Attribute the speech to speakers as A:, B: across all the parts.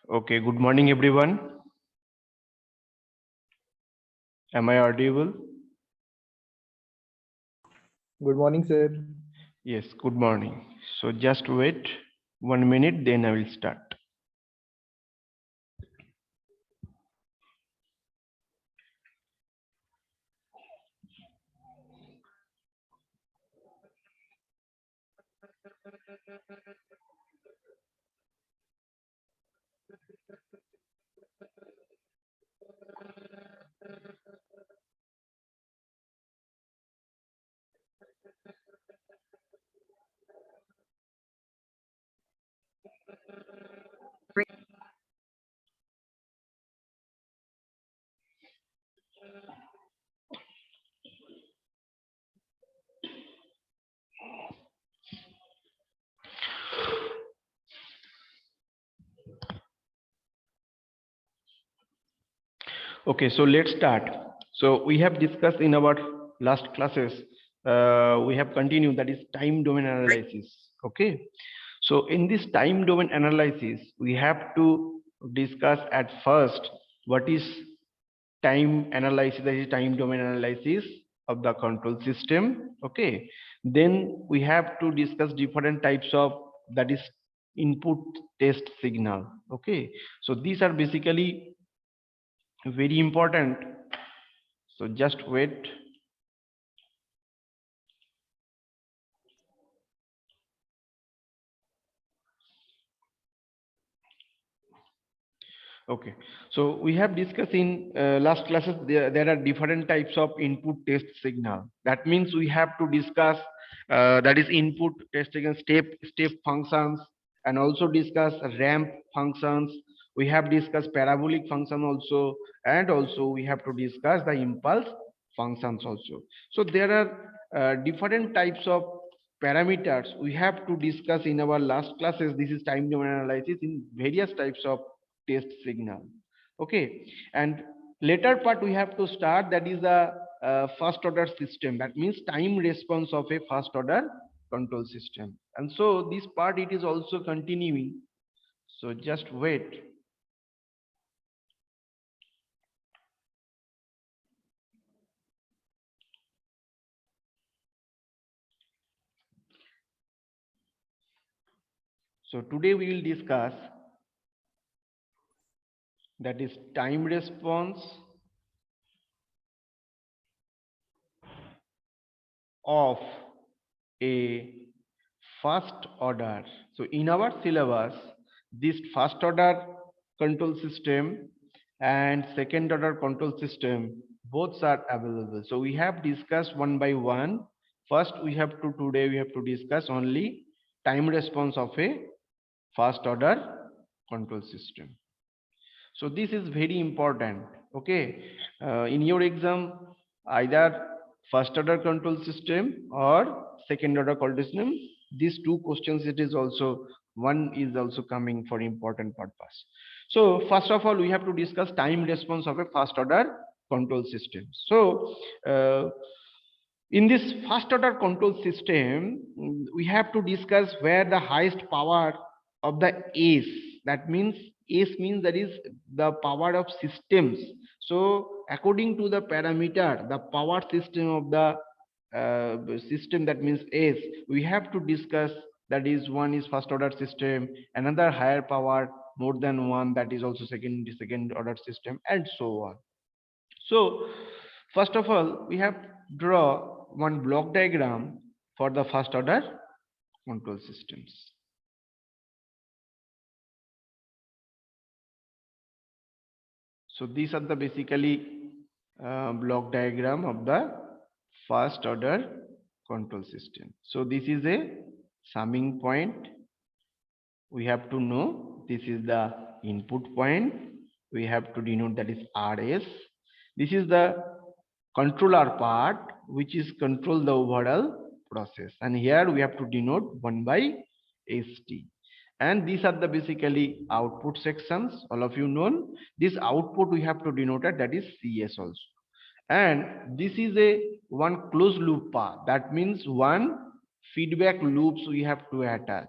A: Okay, good morning everyone. Am I audible?
B: Good morning, sir.
A: Yes, good morning. So just wait 1 minute, then I will start. Okay, so let's start. So we have discussed in our last classes, we have continued, that is time domain analysis. Okay, so in this time domain analysis, we have to discuss at first what is time analysis, that is time domain analysis of the control system. Okay, then we have to discuss different types of, that is input test signal. Okay, so these are basically very important. So just wait. Okay, so we have discussed in last classes, there are different types of input test signal. That means we have to discuss, that is input test signal, step functions, and also discuss ramp functions. We have discussed parabolic function also, and also we have to discuss the impulse functions also. So there are different types of parameters we have to discuss in our last classes. This is time domain analysis in various types of test signal. Okay, and later part we have to start, that is the first order system. That means time response of a first order control system. And so this part it is also continuing. So just wait. So today we will discuss, that is time response of a first order. So in our syllabus, this first order control system and second order control system, both are available. So we have discussed one by one. First, today we have to discuss only time response of a first order control system. So this is very important. Okay, in your exam, either first order control system or second order control system, these two questions, it is also one is also coming for important purpose. So first of all, we have to discuss time response of a first order control system. So in this first order control system, we have to discuss where the highest power of the S, that means S means that is the power of systems. So according to the parameter, the power system of the system, that means S, we have to discuss, that is one is first order system, another higher power more than one, that is also second order system, and so on. So first of all, we have draw one block diagram for the first order control systems. So these are the basically block diagram of the first order control system. So this is a summing point. We have to know this is the input point. We have to denote, that is RS. This is the controller part, which is control the overall process. And here we have to denote 1 by ST. And these are the basically output sections. All of you know this output we have to denote it, that is CS also. And this is a one closed loop path. That means one feedback loops we have to attach.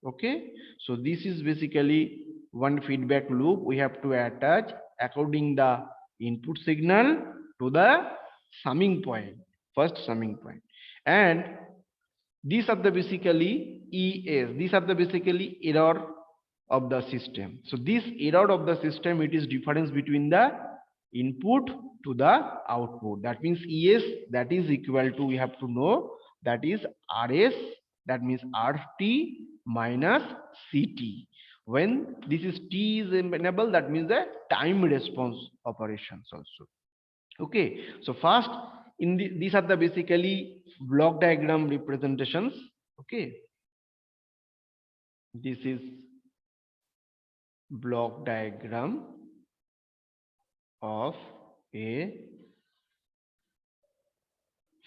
A: Okay, so this is basically one feedback loop we have to attach according the input signal to the summing point, first summing point. And these are the basically ES, these are the basically error of the system. So this error of the system, it is difference between the input to the output. That means ES, that is equal to, we have to know, that is RS, that means RT minus CT. When this is T is enabled, that means the time response operations also. Okay, so first in these are the basically block diagram representations. Okay, this is block diagram of a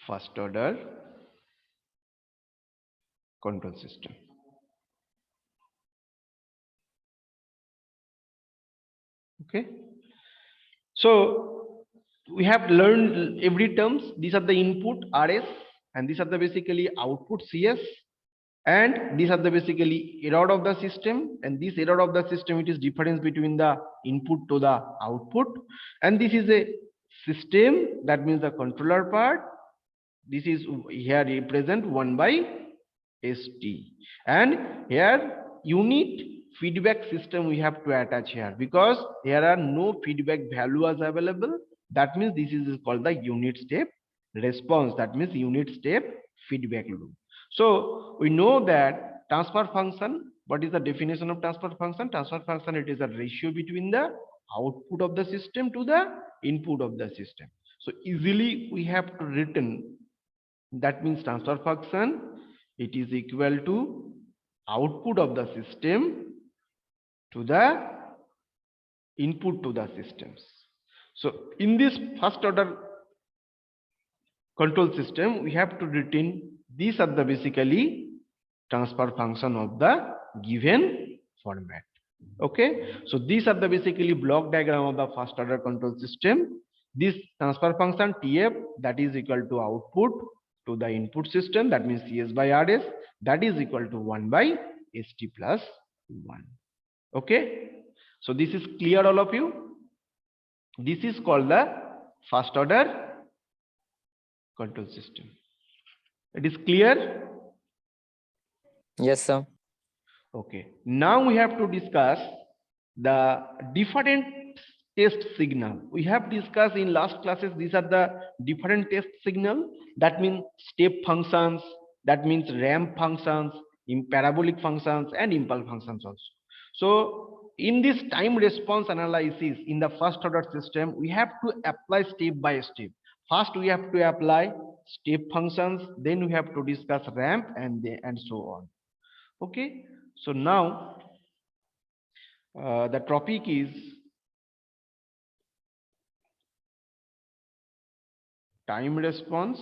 A: first order control system. Okay, so we have learned every terms. These are the input RS, and these are the basically output CS, and these are the basically error of the system, and this error of the system, it is difference between the input to the output. And this is a system, that means the controller part. This is here represent 1 by ST, and here unit feedback system we have to attach here, because here are no feedback values available. That means this is called the unit step response, that means unit step feedback loop. So we know that transfer function, what is the definition of transfer function? Transfer function, it is a ratio between the output of the system to the input of the system. So easily we have to written, that means transfer function, it is equal to output of the system to the input to the systems. So in this first order control system, we have to written, these are the basically transfer function of the given format. Okay, so these are the basically block diagram of the first order control system. This transfer function TF, that is equal to output to the input system, that means CS by RS, that is equal to 1 by ST plus 1. Okay, so this is clear, all of you? This is called the first order control system. It is clear?
C: Yes, sir.
A: Okay, now we have to discuss the different test signal. We have discussed in last classes, these are the different test signal, that means step functions, that means ramp functions, in parabolic functions, and impulse functions also. So in this time response analysis in the first order system, we have to apply step by step. First we have to apply step functions, then we have to discuss ramp, and so on. Okay, so now the topic is time response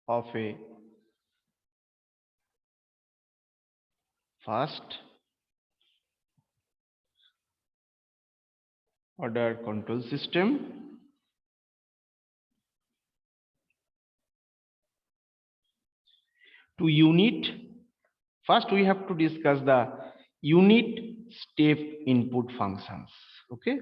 A: of a first order control system to unit. First we have to discuss the unit step input functions. Okay,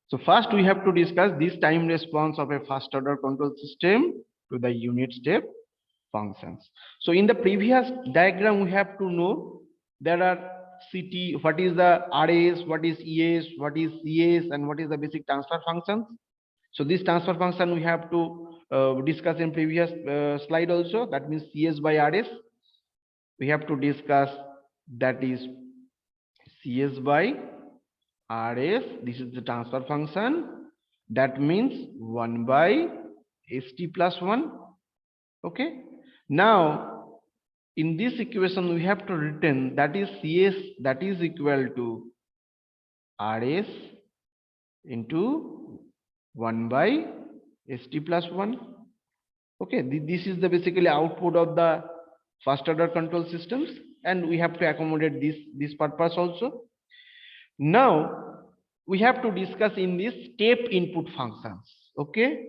A: so first we have to discuss this time response of a first order control system to the unit step functions. So in the previous diagram we have to know there are CT, what is the RS, what is ES, what is CS, and what is the basic transfer functions. So this transfer function we have to discuss in previous slide also, that means CS by RS. We have to discuss, that is CS by RS, this is the transfer function, that means 1 by ST plus 1. Okay, now in this equation we have to written, that is CS, that is equal to RS into 1 by ST plus 1. Okay, this is the basically output of the first order control systems, and we have to accommodate this purpose also. Now we have to discuss in this step input functions. Okay,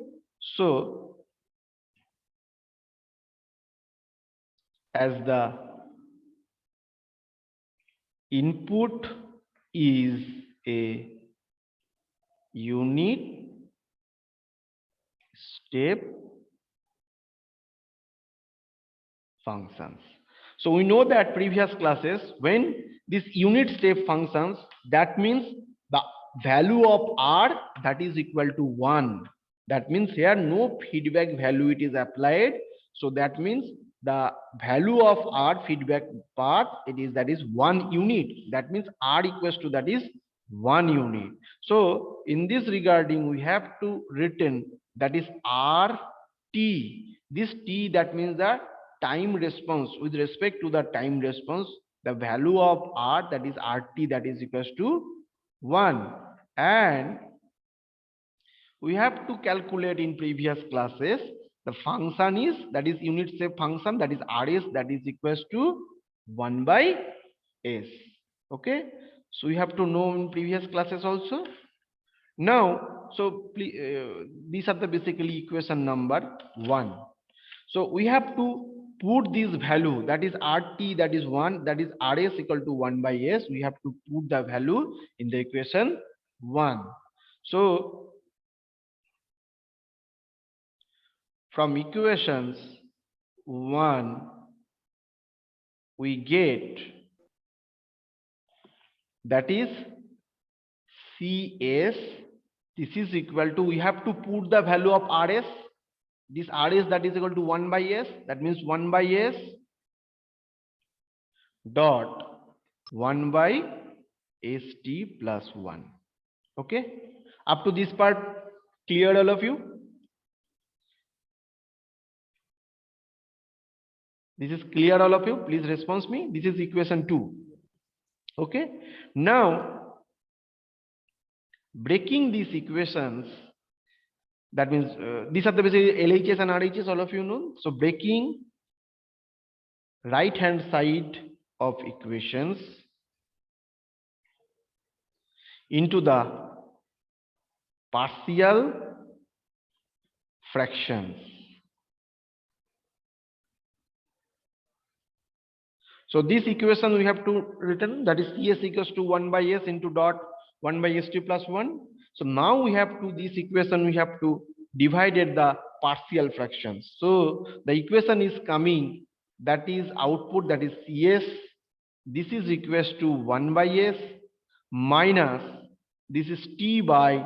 A: so as the input is a unit step functions. So we know that previous classes, when this unit step functions, that means the value of r that is equal to 1. That means here no feedback value it is applied. So that means the value of r feedback path it is that is 1 unit. That means r equals to that is 1 unit. So in this regarding we have to written that is r t. This t that means the time response. With respect to the time response, the value of r that is rt that is equals to 1. And we have to calculate in previous classes the function is that is unit step function that is rs that is equals to 1 by s. Okay, so we have to know in previous classes also. Now so these are the basically equation number 1. So we have to put this value that is rt that is 1 that is rs equal to 1 by s. We have to put the value in the equation 1. So from equations 1 we get that is cs. This is equal to, we have to put the value of rs. This rs that is equal to 1 by s. That means 1 by s dot 1 by st plus 1. Okay, up to this part clear all of you? This is clear all of you? Please respond me. This is equation 2. Okay, now breaking these equations, that means these are the basic LHS and RHS, all of you know. So breaking right hand side of equations into the partial fractions. So this equation we have to written that is cs equals to 1 by s into dot 1 by st plus 1. So now we have to this equation we have to divided the partial fractions. So the equation is coming that is output that is cs. This is equals to 1 by s minus this is t by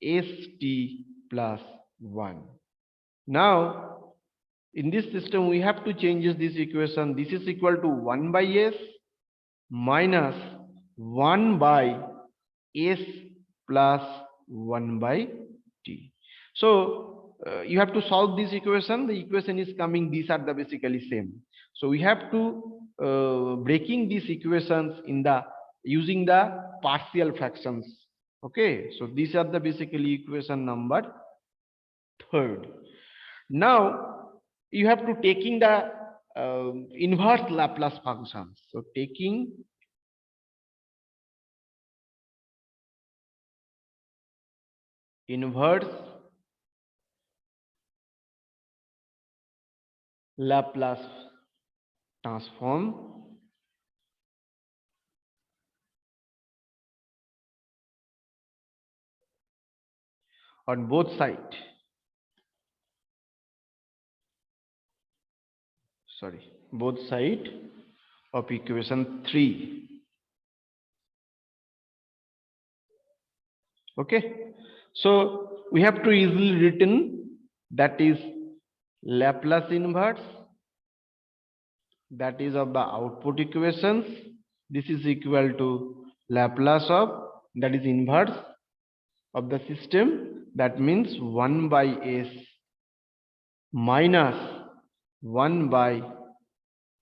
A: st plus 1. Now in this system we have to change this equation. This is equal to 1 by s minus 1 by s plus 1 by t. So you have to solve this equation. The equation is coming, these are the basically same. So we have to breaking these equations in the using the partial fractions. Okay, so these are the basically equation number 3. Now you have to taking the inverse Laplace functions. So taking inverse Laplace transform on both sides. Sorry, both side of equation 3. Okay, so we have to easily written that is Laplace inverse that is of the output equations. This is equal to Laplace of that is inverse of the system. That means 1 by s minus 1 by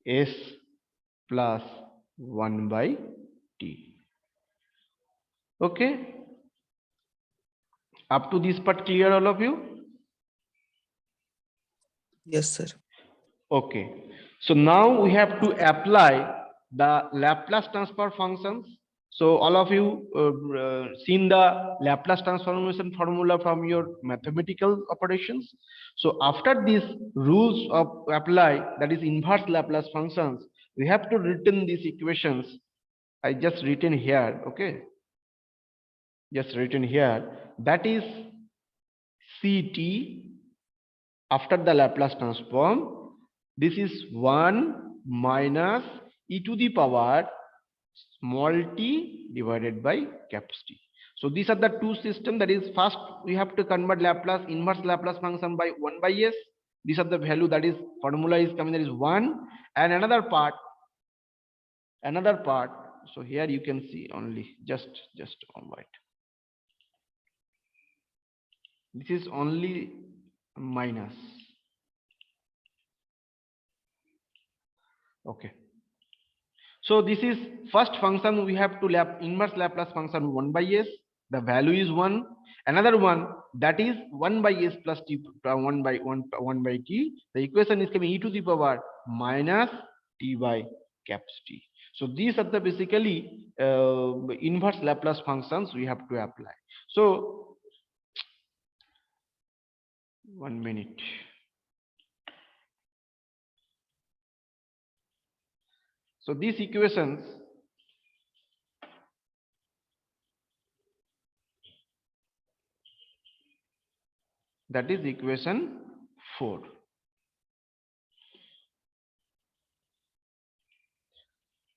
A: s plus 1 by t. Okay, up to this part clear all of you?
B: Yes, sir.
A: Okay, so now we have to apply the Laplace transfer functions. So all of you seen the Laplace transformation formula from your mathematical operations. So after these rules of apply, that is inverse Laplace functions, we have to written these equations. I just written here, okay? Just written here. That is Ct after the Laplace transform. This is 1 minus e to the power small t divided by capital T. So these are the two systems. That is, first we have to convert Laplace inverse Laplace function by 1 by s. These are the value, that is formula is coming, that is 1, and another part. So here you can see only just on white. This is only minus. Okay. So this is first function, we have to inverse Laplace function 1 by s. The value is 1. Another one, that is 1 by s plus t, 1 by t. The equation is coming e to the power minus t by caps t. So these are the basically inverse Laplace functions we have to apply. So 1 minute. So these equations, that is equation 4.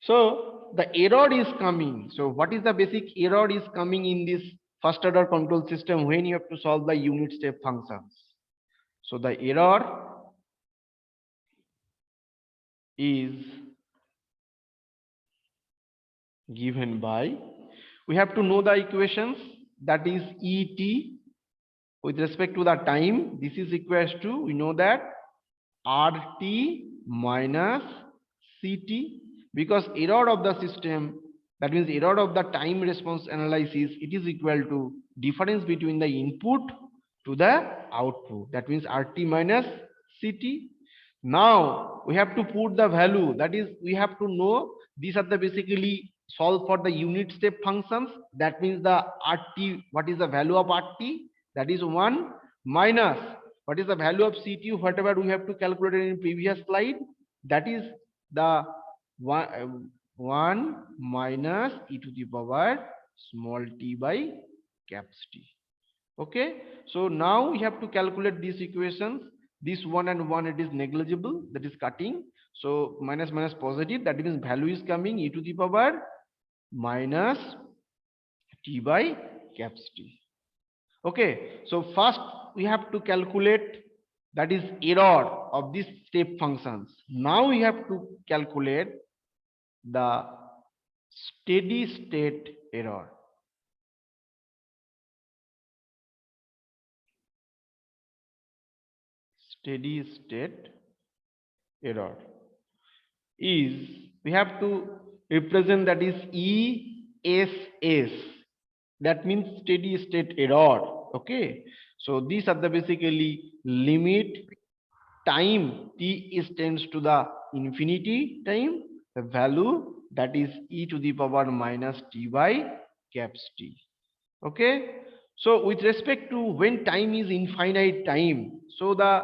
A: So the error is coming. So what is the basic error is coming in this first order control system when you have to solve the unit step functions? So the error is given by, we have to know the equations, that is Et with respect to the time. This is equals to, we know that RT minus CT, because error of the system, that means error of the time response analysis, it is equal to difference between the input to the output, that means RT minus CT. Now we have to put the value, that is we have to know these are the basically solve for the unit step functions. That means the RT, what is the value of RT, that is 1, minus what is the value of CT, whatever we have to calculate in previous slide, that is the 1 minus e to the power small t by caps T. Okay, so now we have to calculate these equations. This 1 and 1, it is negligible, that is cutting. So minus minus positive, that means value is coming e to the power minus t by caps T. Okay, so first we have to calculate, that is error of these step functions. Now we have to calculate the steady state error. Steady state error is, we have to represent, that is ESS, that means steady state error. Okay, so these are the basically limit time t is tends to the infinity time, the value, that is e to the power minus t by caps T. Okay, so with respect to when time is infinite time, so the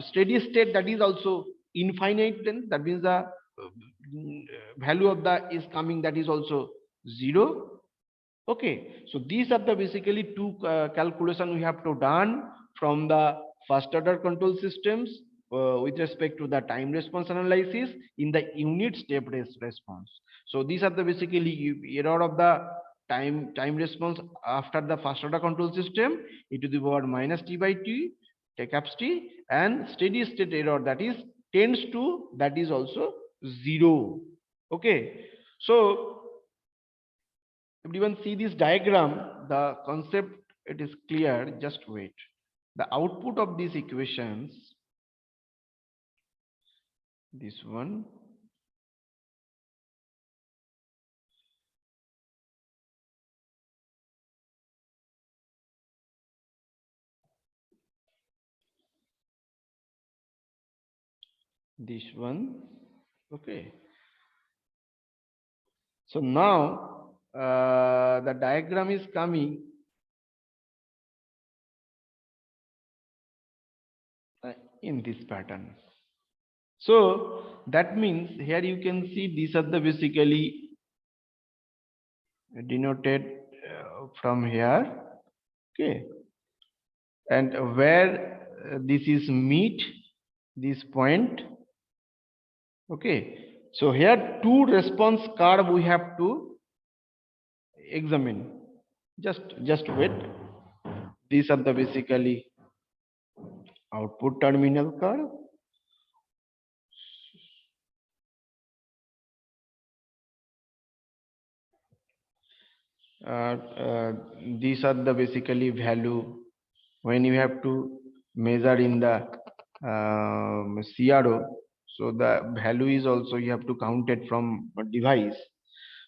A: steady state, that is also infinite, then that means the value of the is coming, that is also 0. Okay, so these are the basically two calculation we have to done from the first order control systems with respect to the time response analysis in the unit step response. So these are the basically error of the time response after the first order control system e to the power minus t by t caps t, and steady state error, that is tends to, that is also 0. Okay, so everyone see this diagram, the concept, it is clear. Just wait. The output of these equations, this one, this one. Okay, so now the diagram is coming in this pattern. So that means here you can see these are the basically denoted from here. Okay, and where this is meet this point. Okay, so here two response curve we have to examine. Just wait. These are the basically output terminal curve. These are the basically value when you have to measure in the CRO. So the value is also you have to count it from a device.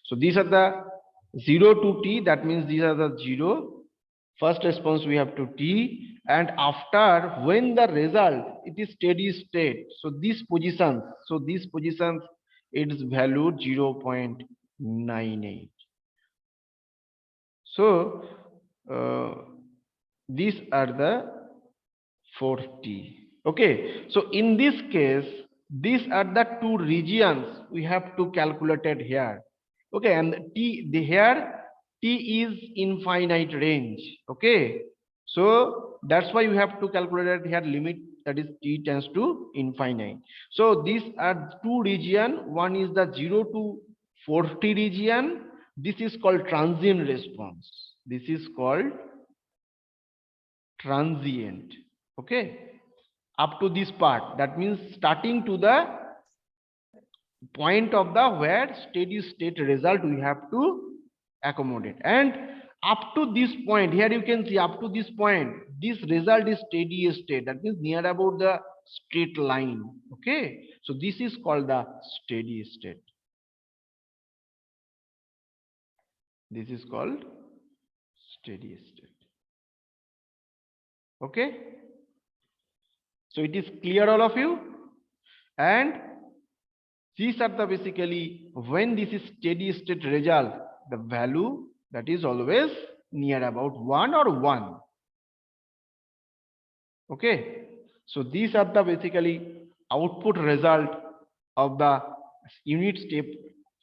A: So these are the 0 to T. That means these are the 0. First response we have to T, and after when the result it is steady state. So these positions, its value 0.98. So these are the 40. Okay, so in this case these are the two regions we have to calculate it here. Okay, and here T is infinite range. Okay, so that's why you have to calculate it here limit, that is T tends to infinite. So these are two region. One is the 0 to 40 region. This is called transient response. This is called transient. Okay, up to this part, that means starting to the point of the where steady state result we have to accommodate, and up to this point here you can see up to this point this result is steady state, that means near about the straight line. Okay, so this is called the steady state. This is called steady state. Okay, so it is clear all of you, and these are the basically when this is steady state result, the value that is always near about 1 or 1. Okay, so these are the basically output result of the unit step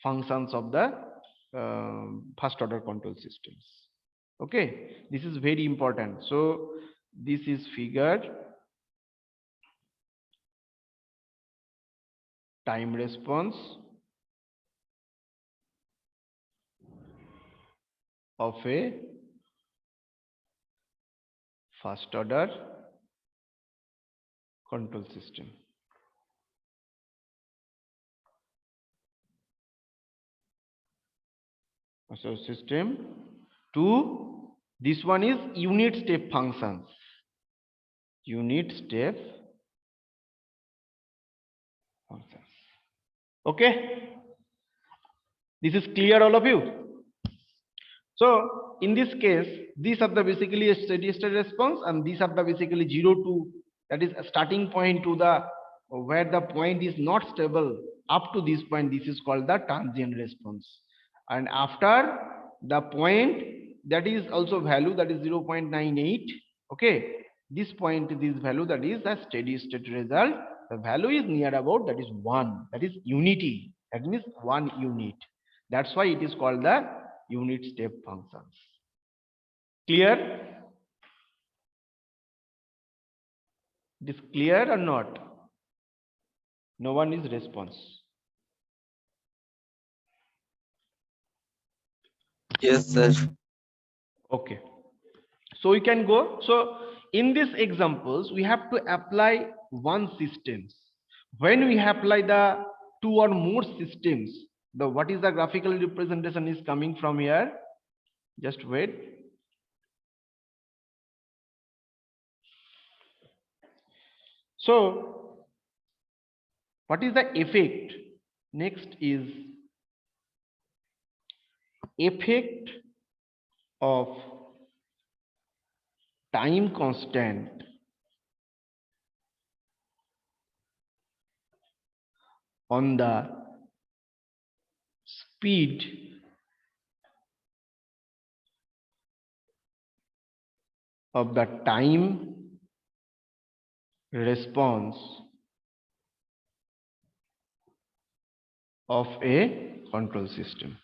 A: functions of the first order control systems. Okay, this is very important. So this is figure time response of a first order control system. So system 2, this one is unit step functions. Unit step functions. Okay, this is clear all of you. So in this case, these are the basically a steady state response, and these are the basically 0 to, that is a starting point to the where the point is not stable. Up to this point, this is called the transient response, and after the point that is also value, that is 0.98. Okay, this point, this value, that is a steady state result. The value is near about, that is 1, that is unity, that means 1 unit. That's why it is called the unit step functions. Clear? It is clear or not? No one is response.
C: Yes, sir.
A: Okay, so we can go. So in these examples we have to apply one systems. When we apply the two or more systems, the what is the graphical representation is coming from here. Just wait. So what is the effect? Next is effect of time constant on the speed of the time response of a control system.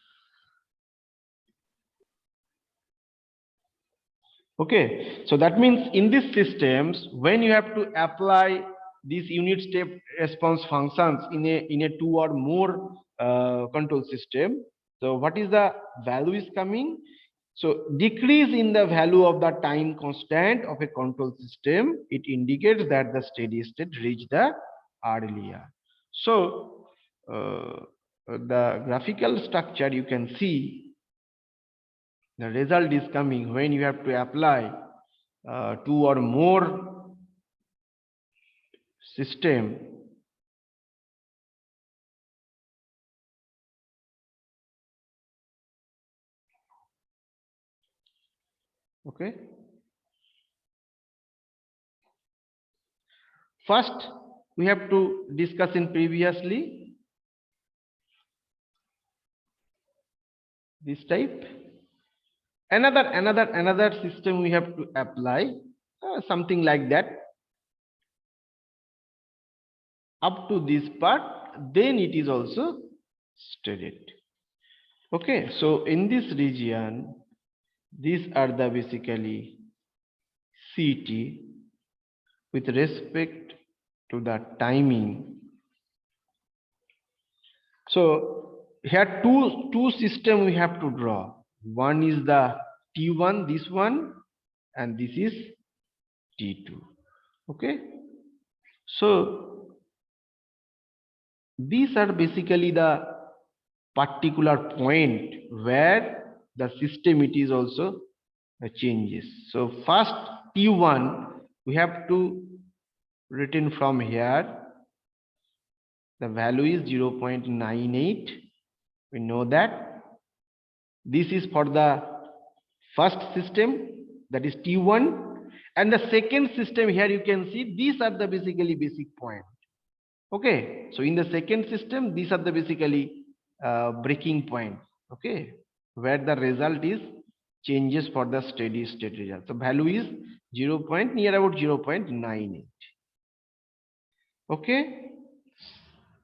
A: Okay, so that means in these systems, when you have to apply these unit step response functions in a two or more control system, so what is the value is coming? So decrease in the value of the time constant of a control system, it indicates that the steady state reached the earlier. So the graphical structure you can see the result is coming when you have to apply two or more system. Okay. First, we have to discuss in previously this type. Another system we have to apply something like that up to this part, then it is also studied. Okay, so in this region, these are the basically CT with respect to the timing. So here two system we have to draw. One is the T1, this one, and this is T2. Okay, so these are basically the particular point where the system it is also changes. So first T1 we have to written from here. The value is 0.98. We know that. This is for the first system, that is T1. And the second system here you can see these are the basically basic point. Okay, so in the second system, these are the basically breaking point. Okay, where the result is changes for the steady state result. So value is 0. Near about 0.98. Okay,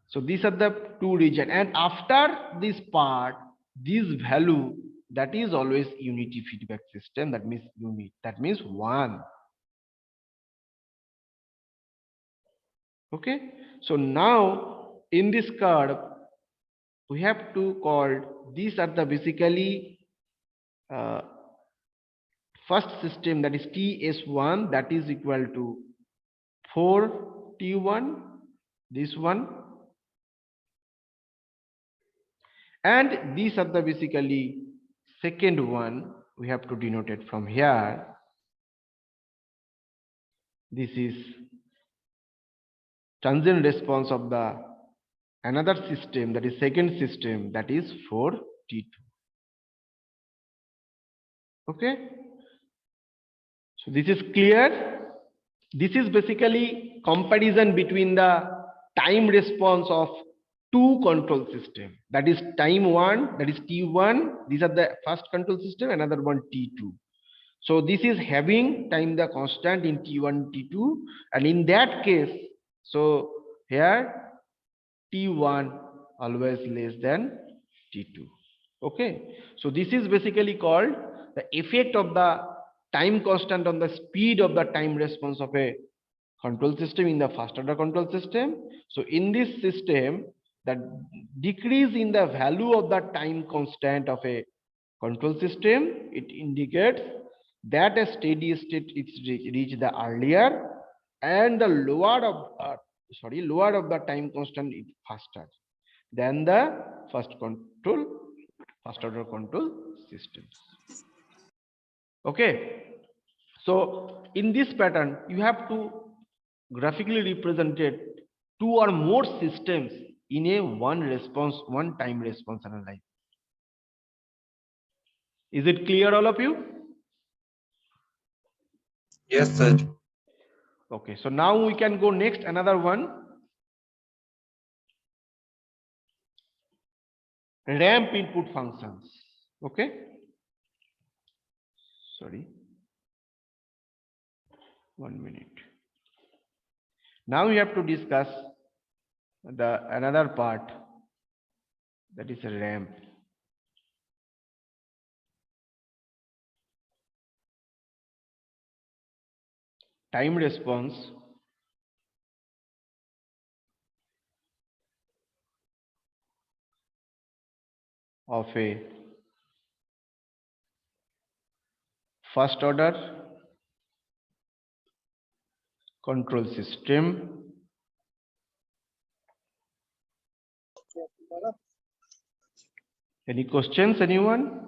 A: so these are the two region, and after this part, this value that is always unity feedback system. That means unit. That means 1. Okay, so now in this curve we have to call these are the basically first system, that is TS1, that is equal to 4T1, this one, and these are the basically second one we have to denote it from here. This is transient response of the another system, that is second system, that is 4T2. Okay, so this is clear. This is basically comparison between the time response of two control system, that is time 1, that is T1. These are the first control system, another one T2. So this is having time the constant in T1, T2, and in that case, so here T1 always less than T2. Okay, so this is basically called the effect of the time constant on the speed of the time response of a control system in the first order control system. So in this system, the decrease in the value of the time constant of a control system, it indicates that a steady state is reached the earlier, and the lower of the time constant is faster than the first order control systems. Okay, so in this pattern you have to graphically represented two or more systems in a one time response analysis. Is it clear, all of you?
D: Yes, sir.
A: Okay, so now we can go next, another one, ramp input functions. Okay, sorry. 1 minute. Now we have to discuss the another part, that is a ramp. Time response of a first order control system Any questions, anyone?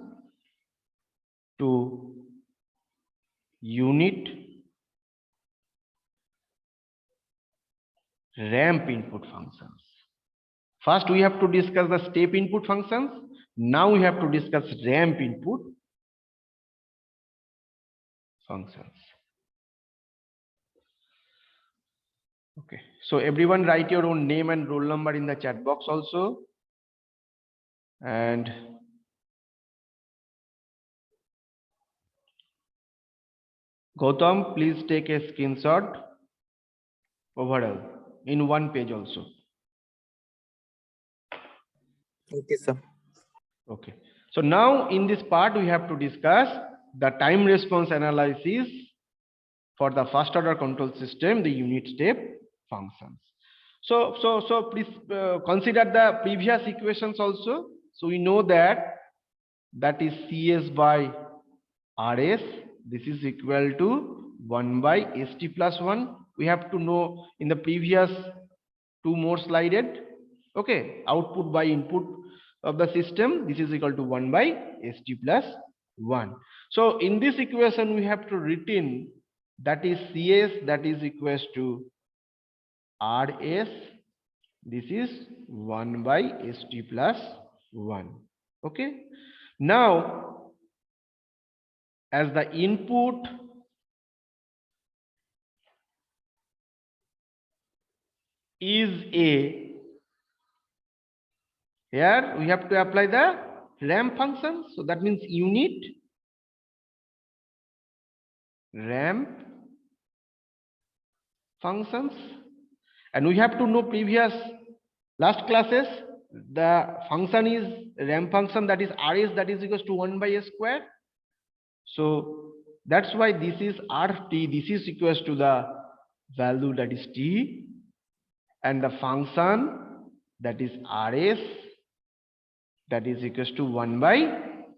A: To unit ramp input functions. First, we have to discuss the step input functions. Now we have to discuss ramp input functions. Okay, so everyone write your own name and roll number in the chat box also. And Gautam, please take a screenshot overall in one page also.
C: Okay, sir.
A: Okay, so now in this part we have to discuss the time response analysis for the first order control system, the unit step functions. So please consider the previous equations also. So we know that is CS by RS. This is equal to 1 by ST plus 1. We have to know in the previous two more slided. Okay, output by input of the system. This is equal to 1 by ST plus 1. So in this equation we have to written that is CS, that is equals to RS. This is 1 by ST plus 1. Okay, now as the input is A, here we have to apply the ramp function. So that means unit ramp functions. And we have to know previous last classes, the function is ramp function, that is RS, that is equals to 1 by S square. So that's why this is RT, this is equals to the value that is T, and the function that is RS, that is equals to 1 by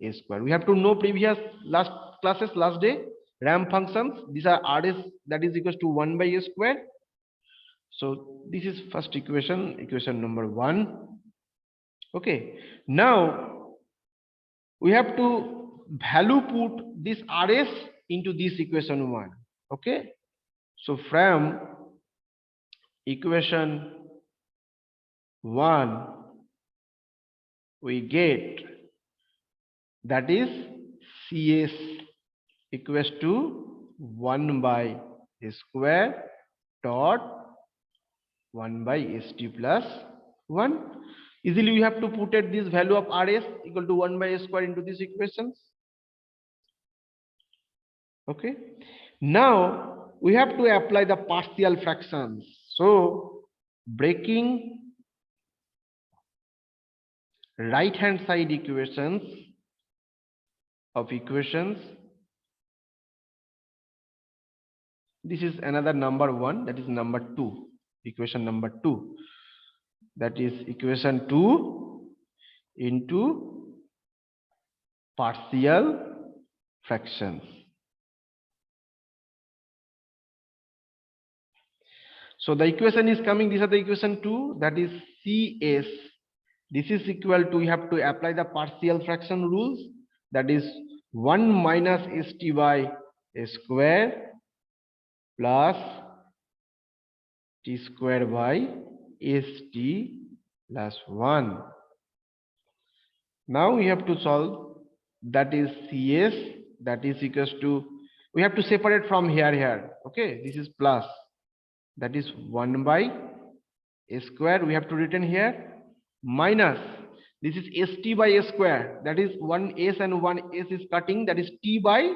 A: A square. We have to know previous last classes, last day, ramp functions. These are RS, that is equals to 1 by A square. So this is first equation, equation number 1. Okay, now we have to value put this RS into this equation 1. Okay, so from equation 1 we get that is CS equals to 1 by A square dot 1 by ST plus 1. Easily we have to put it this value of RS equal to 1 by A square into these equations. Okay, now we have to apply the partial fractions. So breaking right hand side equations of equations, this is another number 1, that is number 2, equation number 2, that is equation 2 into partial fractions. So the equation is coming, these are the equation 2, that is CS, this is equal to, you have to apply the partial fraction rules, that is 1 minus ST by A square plus T square by ST plus 1. Now we have to solve, that is CS, that is equals to, we have to separate from here. Okay, this is plus, that is 1 by A square, we have to written here, minus, this is ST by A square, that is 1 S and 1 S is cutting, that is T by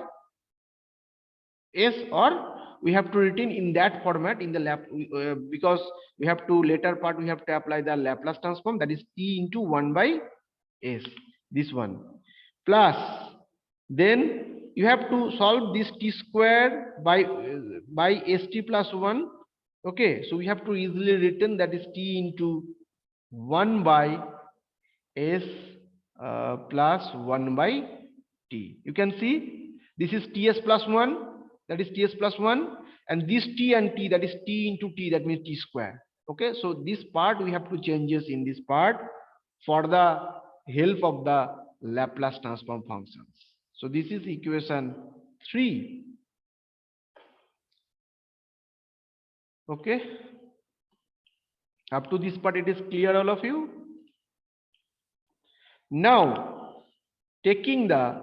A: s, or we have to written in that format in the because we have to later part we have to apply the Laplace transform, that is t into 1 by s, this one, plus then you have to solve this t square by st plus 1. Okay, so we have to easily written that is t into 1 by s plus 1 by t. You can see this is ts plus 1, that is ts plus 1, and this t and t, that is t into t, that means t square. Okay, so this part we have to changes in this part for the help of the Laplace transform functions. So this is equation 3. Okay, up to this part it is clear, all of you? Now taking the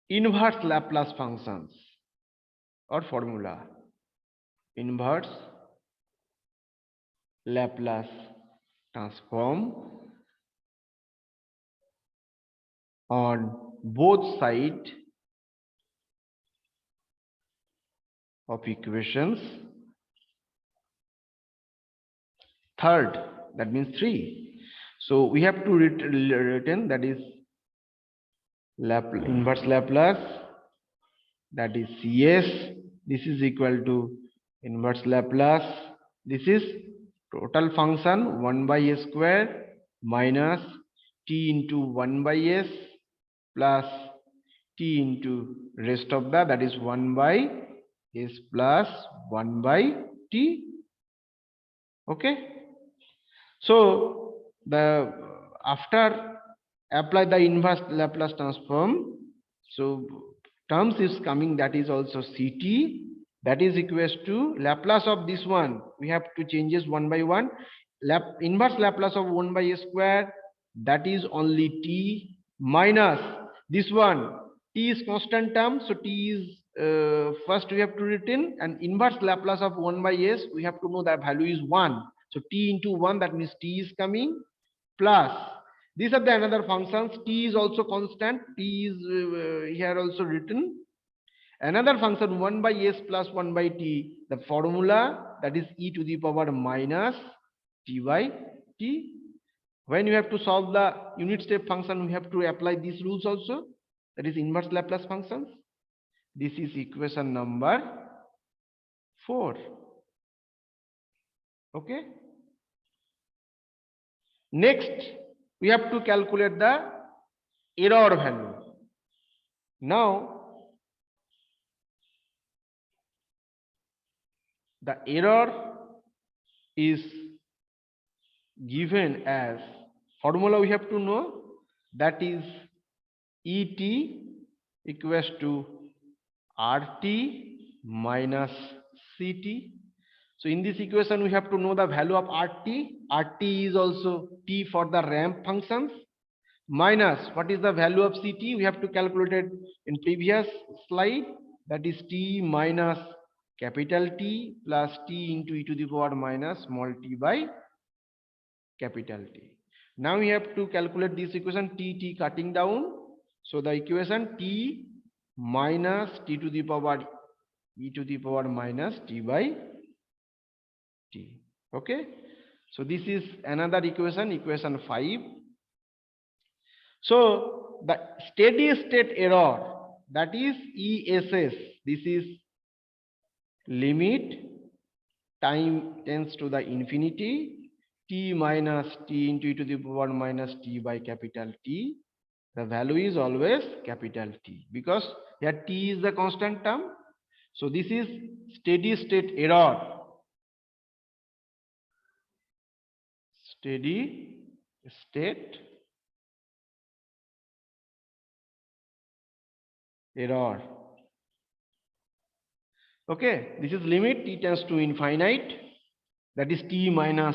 A: inverse Laplace functions or formula, inverse Laplace transform on both sides of equations. Third, that means 3. So we have to written that is inverse Laplace, that is CS. This is equal to inverse Laplace. This is total function 1 by s square minus t into 1 by s plus t into rest of that is 1 by s plus 1 by t. Okay, so the after apply the inverse Laplace transform, so terms is coming, that is also ct, that is equals to Laplace of this one, we have to changes 1 by 1, inverse Laplace of 1 by s square, that is only t, minus this one, t is constant term, so t is first we have to written, and inverse Laplace of 1 by s, we have to know that value is 1, so t into 1, that means t is coming, plus these are the another functions, t is also constant, t is here also written, another function 1 by s plus 1 by t, the formula that is e to the power minus t by t. When you have to solve the unit step function, we have to apply these rules also, that is inverse Laplace functions. This is equation number 4. Okay, next we have to calculate the error value. Now the error is given as formula, we have to know, that is et equals to rt minus ct. So in this equation we have to know the value of rt. Rt is also t for the ramp functions, minus what is the value of ct, we have to calculate it in previous slide, that is t minus capital T plus t into e to the power minus small t by capital T. Now we have to calculate this equation, t cutting down, so the equation t minus t to the power e to the power minus t by t. Okay, so this is another equation, equation 5. So the steady state error, that is ESS, this is limit time tends to the infinity, t minus t into e to the power minus t by capital T. The value is always capital T because here t is the constant term. So this is steady state error. Steady state error. Okay, this is limit t tends to infinite, that is t minus